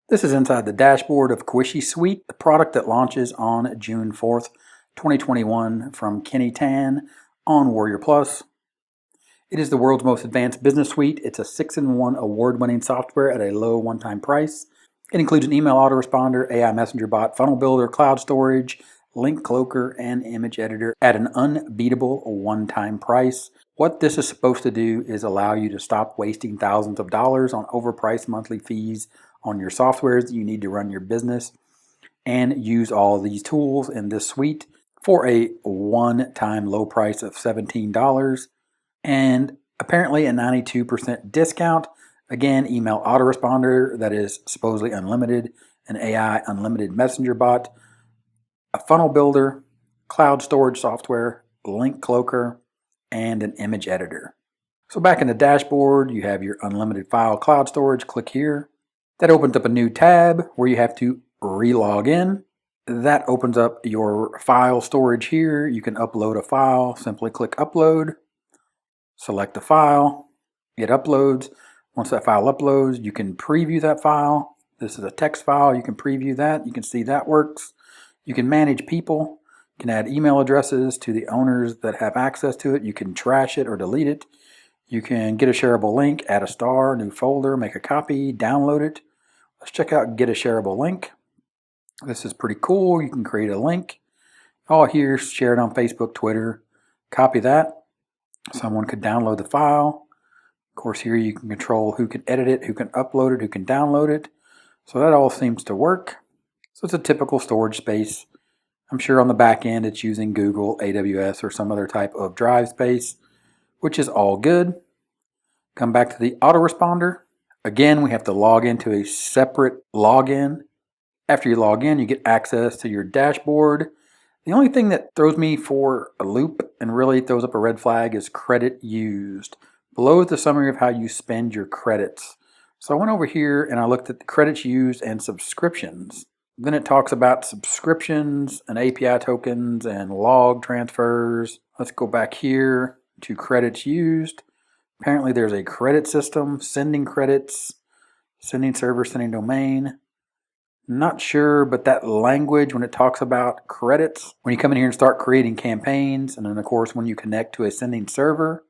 This is inside the dashboard of Quisque Suite, the product that launches on June 4th, 2021 from Kenny Tan on Warrior Plus. It is the world's most advanced business suite. It's a 6-in-1 award-winning software at a low one-time price. It includes an email autoresponder, AI messenger bot, funnel builder, cloud storage, link cloaker, and image editor at an unbeatable one-time price. What this is supposed to do is allow you to stop wasting thousands of dollars on overpriced monthly fees on your softwares that you need to run your business, and use all these tools in this suite for a one-time low price of $17 and apparently a 92% discount. Again, email autoresponder that is supposedly unlimited, an AI unlimited messenger bot, a funnel builder, cloud storage software, link cloaker, and an image editor. So back in the dashboard, you have your unlimited file cloud storage. Click here. That opens up a new tab where you have to re-log in. That opens up your file storage here. You can upload a file. Simply click upload, select a file, it uploads. Once that file uploads, you can preview that file. This is a text file. You can preview that. You can see that works. You can manage people. You can add email addresses to the owners that have access to it. You can trash it or delete it. You can get a shareable link, add a star, new folder, make a copy, download it. Let's check out get a shareable link. This is pretty cool. You can create a link. All here, share it on Facebook, Twitter, copy that. Someone could download the file. Of course, here you can control who can edit it, who can upload it, who can download it. So that all seems to work. So it's a typical storage space. I'm sure on the back end it's using Google, AWS, or some other type of drive space, which is all good. Come back to the autoresponder. Again, we have to log into a separate login. After you log in, you get access to your dashboard. The only thing that throws me for a loop and really throws up a red flag is credit used. Below is the summary of how you spend your credits. So I went over here and I looked at the credits used and subscriptions. Then it talks about subscriptions and API tokens and log transfers. Let's go back here to credits used. Apparently there's a credit system, sending credits, sending server, sending domain. Not sure, but that language when it talks about credits, when you come in here and start creating campaigns, and then of course when you connect to a sending server,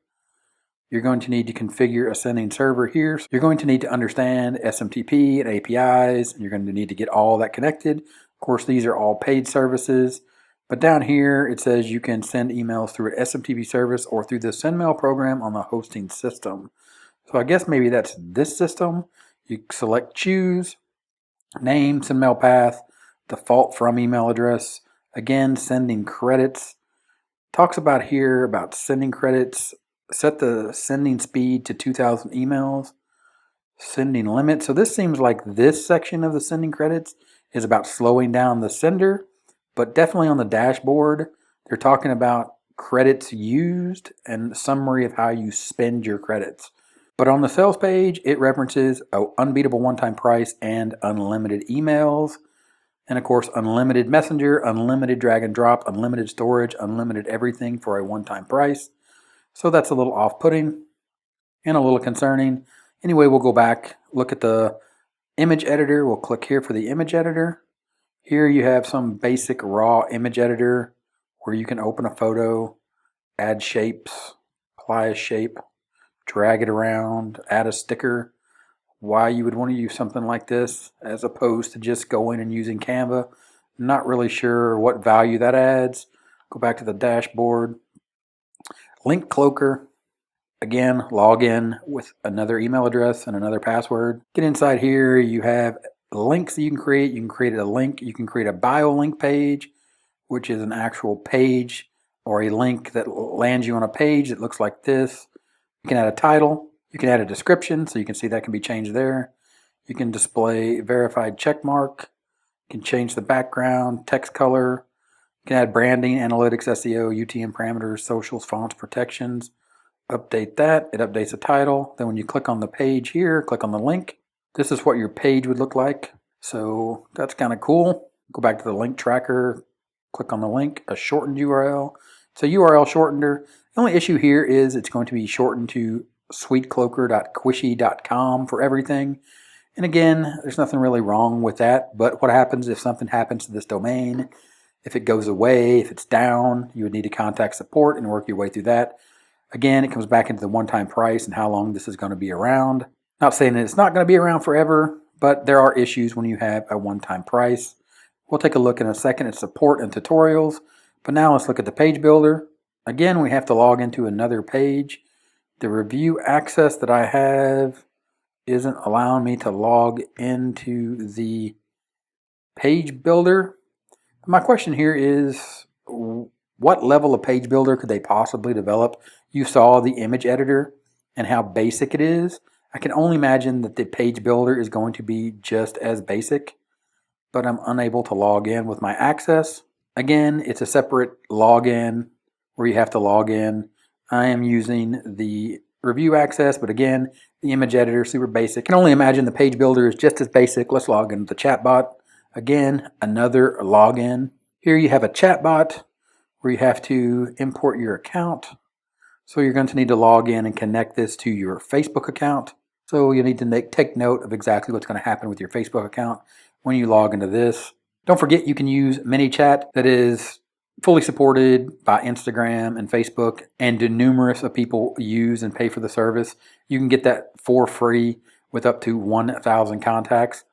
you're going to need to configure a sending server here. So you're going to need to understand SMTP and APIs, and you're going to need to get all that connected. Of course, these are all paid services. But down here, it says you can send emails through an SMTP service or through the SendMail program on the hosting system. So I guess maybe that's this system. You select choose, name, SendMail path, default from email address. Again, sending credits. Talks about here about sending credits. Set the sending speed to 2,000 emails. Sending limit. So this seems like this section of the sending credits is about slowing down the sender. But definitely on the dashboard, they're talking about credits used and summary of how you spend your credits. But on the sales page, it references an unbeatable one-time price and unlimited emails. And of course, unlimited messenger, unlimited drag and drop, unlimited storage, unlimited everything for a one-time price. So that's a little off-putting and a little concerning. Anyway, we'll go back, look at the image editor. We'll click here for the image editor. Here you have some basic raw image editor where you can open a photo, add shapes, apply a shape, drag it around, add a sticker. Why you would want to use something like this as opposed to just going and using Canva. Not really sure what value that adds. Go back to the dashboard. Link cloaker. Again, log in with another email address and another password. Get inside here. You have links that you can create. You can create a link. You can create a bio link page, which is an actual page or a link that lands you on a page that looks like this. You can add a title. You can add a description, so you can see that can be changed there. You can display verified check mark. You can change the background, text color. You can add branding, analytics, SEO, UTM parameters, socials, fonts, protections. Update that. It updates the title. Then when you click on the page here, click on the link. This is what your page would look like. So that's kind of cool. Go back to the link tracker, click on the link, a shortened URL. It's a URL shortener. The only issue here is it's going to be shortened to suitecloaker.quisque.com for everything. And again, there's nothing really wrong with that, but what happens if something happens to this domain? If it goes away, if it's down, you would need to contact support and work your way through that. Again, it comes back into the one-time price and how long this is going to be around. Not saying that it's not going to be around forever, but there are issues when you have a one-time price. We'll take a look in a second at support and tutorials, but now let's look at the page builder. Again, we have to log into another page. The review access that I have isn't allowing me to log into the page builder. My question here is, what level of page builder could they possibly develop? You saw the image editor and how basic it is. I can only imagine that the page builder is going to be just as basic, but I'm unable to log in with my access. Again, it's a separate login where you have to log in. I am using the review access, but again, the image editor is super basic. I can only imagine the page builder is just as basic. Let's log into the chatbot. Again, another login. Here you have a chatbot where you have to import your account. So you're going to need to log in and connect this to your Facebook account. So you need to take note of exactly what's going to happen with your Facebook account when you log into this. Don't forget you can use ManyChat that is fully supported by Instagram and Facebook, and numerous of people use and pay for the service. You can get that for free with up to 1,000 contacts,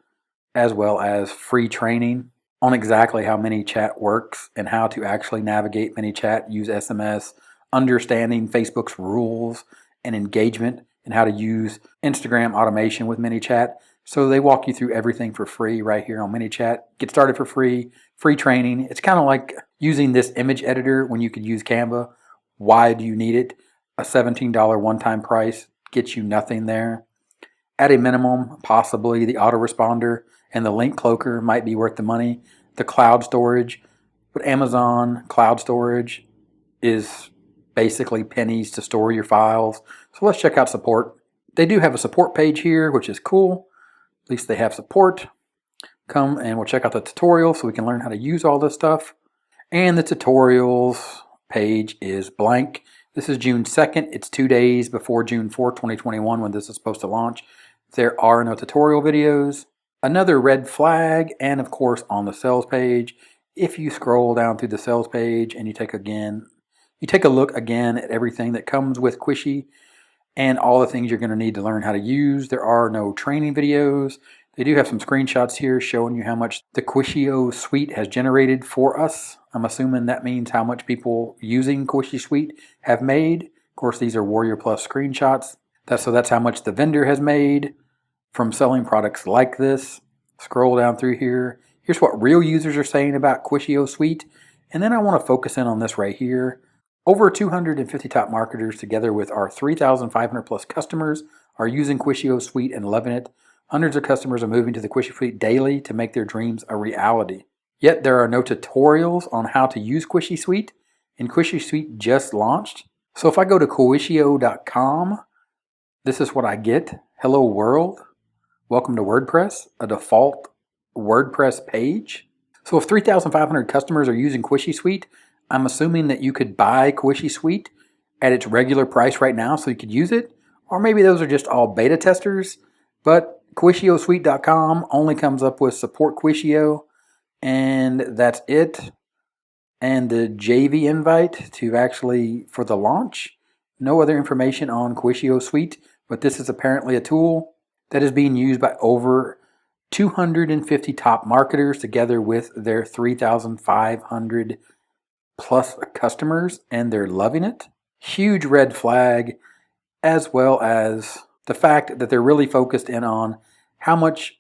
as well as free training on exactly how ManyChat works and how to actually navigate ManyChat, use SMS, understanding Facebook's rules and engagement, and how to use Instagram automation with ManyChat. So they walk you through everything for free right here on ManyChat. Get started for free, free training. It's kind of like using this image editor when you could use Canva. Why do you need it? A $17 one-time price gets you nothing there. At a minimum, possibly the autoresponder and the link cloaker might be worth the money. The cloud storage, but Amazon cloud storage is basically pennies to store your files. So let's check out support. They do have a support page here, which is cool. At least they have support. Come and we'll check out the tutorial so we can learn how to use all this stuff. And the tutorials page is blank. This is June 2nd. It's 2 days before June 4th, 2021 when this is supposed to launch. There are no tutorial videos. Another red flag, and of course on the sales page, if you scroll down through the sales page and you take a look again at everything that comes with Qishio and all the things you're going to need to learn how to use. There are no training videos. They do have some screenshots here showing you how much the Quisque Suite has generated for us. I'm assuming that means how much people using Quisque Suite have made. Of course, these are Warrior Plus screenshots. So that's how much the vendor has made from selling products like this. Scroll down through here. Here's what real users are saying about Quisque Suite. And then I want to focus in on this right here. Over 250 top marketers, together with our 3,500 plus customers, are using Quisque Suite and loving it. Hundreds of customers are moving to the Quisque Suite daily to make their dreams a reality. Yet there are no tutorials on how to use Quisque Suite, and Quisque Suite just launched. So if I go to Quishio.com, this is what I get. Hello world. Welcome to WordPress, a default WordPress page. So if 3,500 customers are using Quisque Suite, I'm assuming that you could buy Quisque Suite at its regular price right now so you could use it. Or maybe those are just all beta testers. But QuishioSuite.com only comes up with support Quishio, and that's it. And the JV invite to actually for the launch. No other information on Quisque Suite, but this is apparently a tool that is being used by over 250 top marketers together with their 3,500 plus customers, and they're loving it. Huge red flag, as well as the fact that they're really focused in on how much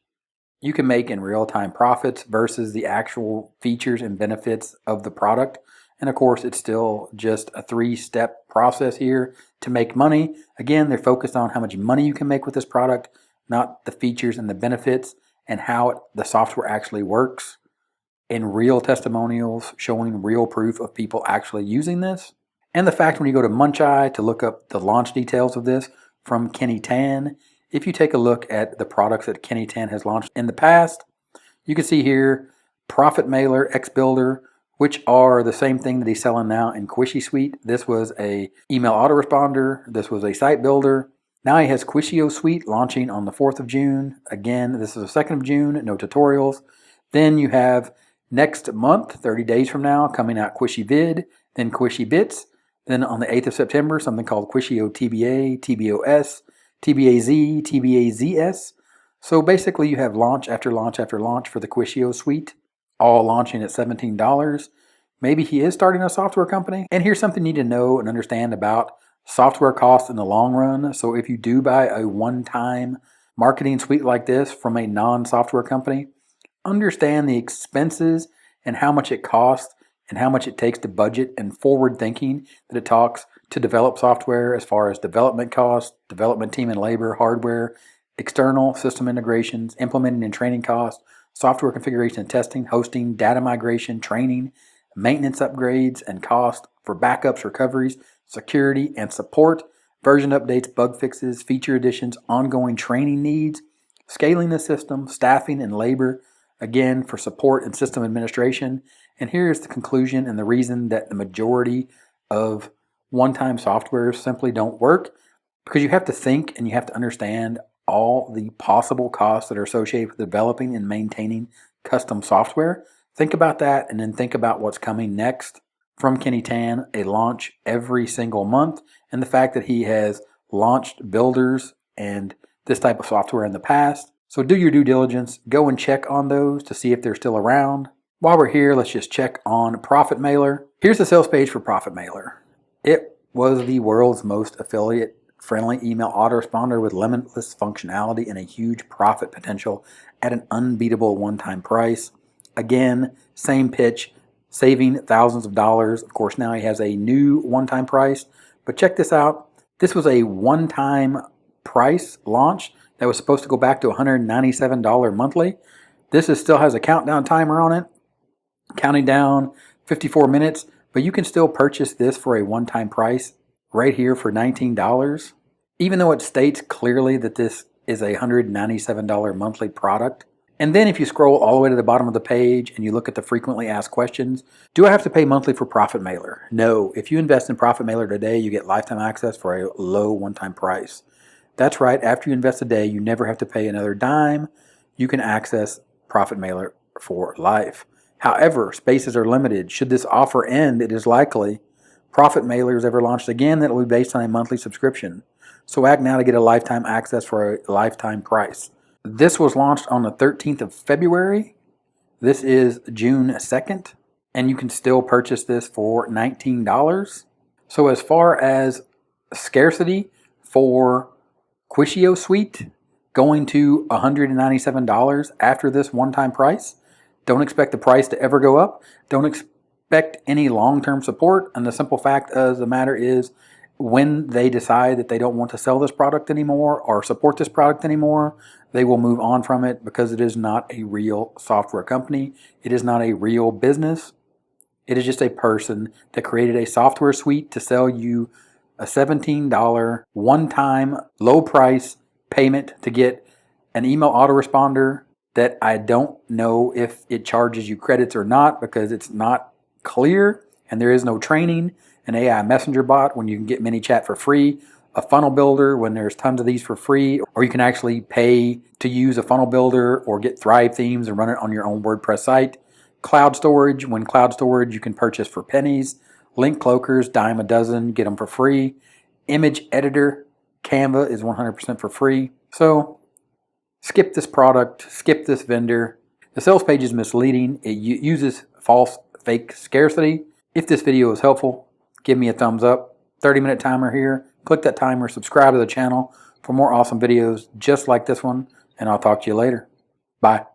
you can make in real-time profits versus the actual features and benefits of the product. And of course, it's still just a 3-step process here to make money. Again, they're focused on how much money you can make with this product, not the features and the benefits and how the software actually works. In real testimonials showing real proof of people actually using this. And the fact when you go to Muncheye to look up the launch details of this from Kenny Tan, if you take a look at the products that Kenny Tan has launched in the past, you can see here Profit Mailer, X Builder, which are the same thing that he's selling now in Quisque Suite. This was a email autoresponder. This was a site builder. Now he has Quisque Suite launching on the 4th of June. Again, this is the 2nd of June, no tutorials. Then you have next month, 30 days from now, coming out Quisque Vid, then Quisque Bits. Then on the 8th of September, something called Quishio TBA, TBOS, TBAZ, TBAZS. So basically you have launch after launch after launch for the Quisque Suite, all launching at $17. Maybe he is starting a software company. And here's something you need to know and understand about software costs in the long run. So if you do buy a one-time marketing suite like this from a non-software company, understand the expenses and how much it costs and how much it takes to budget and forward thinking that it talks to develop software as far as development costs, development team and labor, hardware, external system integrations, implementing and training costs, software configuration and testing, hosting, data migration, training, maintenance upgrades and cost for backups, recoveries, security and support, version updates, bug fixes, feature additions, ongoing training needs, scaling the system, staffing and labor, again for support and system administration. And here's the conclusion and the reason that the majority of one-time software simply don't work, because you have to think and you have to understand all the possible costs that are associated with developing and maintaining custom software. Think about that and then think about what's coming next from Kenny Tan, a launch every single month, and the fact that he has launched builders and this type of software in the past. So do your due diligence, go and check on those to see if they're still around. While we're here, let's just check on Profit Mailer. Here's the sales page for Profit Mailer. It was the world's most affiliate-friendly email autoresponder with limitless functionality and a huge profit potential at an unbeatable one-time price. Again, same pitch, saving thousands of dollars. Of course, now he has a new one-time price. But check this out. This was a one-time price launch that was supposed to go back to $197 monthly. This still has a countdown timer on it, counting down 54 minutes, but you can still purchase this for a one-time price right here for $19. Even though it states clearly that this is a $197 monthly product. And then if you scroll all the way to the bottom of the page and you look at the frequently asked questions, do I have to pay monthly for Profit Mailer? No. If you invest in Profit Mailer today, you get lifetime access for a low one-time price. That's right. After you invest a day, you never have to pay another dime. You can access Profit Mailer for life. However, spaces are limited. Should this offer end, it is likely Profit Mailer is ever launched again that will be based on a monthly subscription. So act now to get a lifetime access for a lifetime price. This was launched on the 13th of February. This is June 2nd, and you can still purchase this for $19. So as far as scarcity for Quishio Suite going to $197 after this one-time price, don't expect the price to ever go up. Don't expect any long-term support. And the simple fact of the matter is, when they decide that they don't want to sell this product anymore or support this product anymore, they will move on from it because it is not a real software company. It is not a real business. It is just a person that created a software suite to sell you a $17 one-time low price payment to get an email autoresponder that I don't know if it charges you credits or not because it's not clear and there is no training. An AI messenger bot when you can get ManyChat for free, a funnel builder when there's tons of these for free, or you can actually pay to use a funnel builder or get Thrive themes and run it on your own WordPress site. Cloud storage, when cloud storage you can purchase for pennies. Link cloakers, dime a dozen, get them for free. Image editor, Canva is 100% for free. So skip this product, skip this vendor. The sales page is misleading. It uses false, fake scarcity. If this video is helpful, give me a thumbs up. 30-minute timer here. Click that timer, subscribe to the channel for more awesome videos just like this one, and I'll talk to you later. Bye.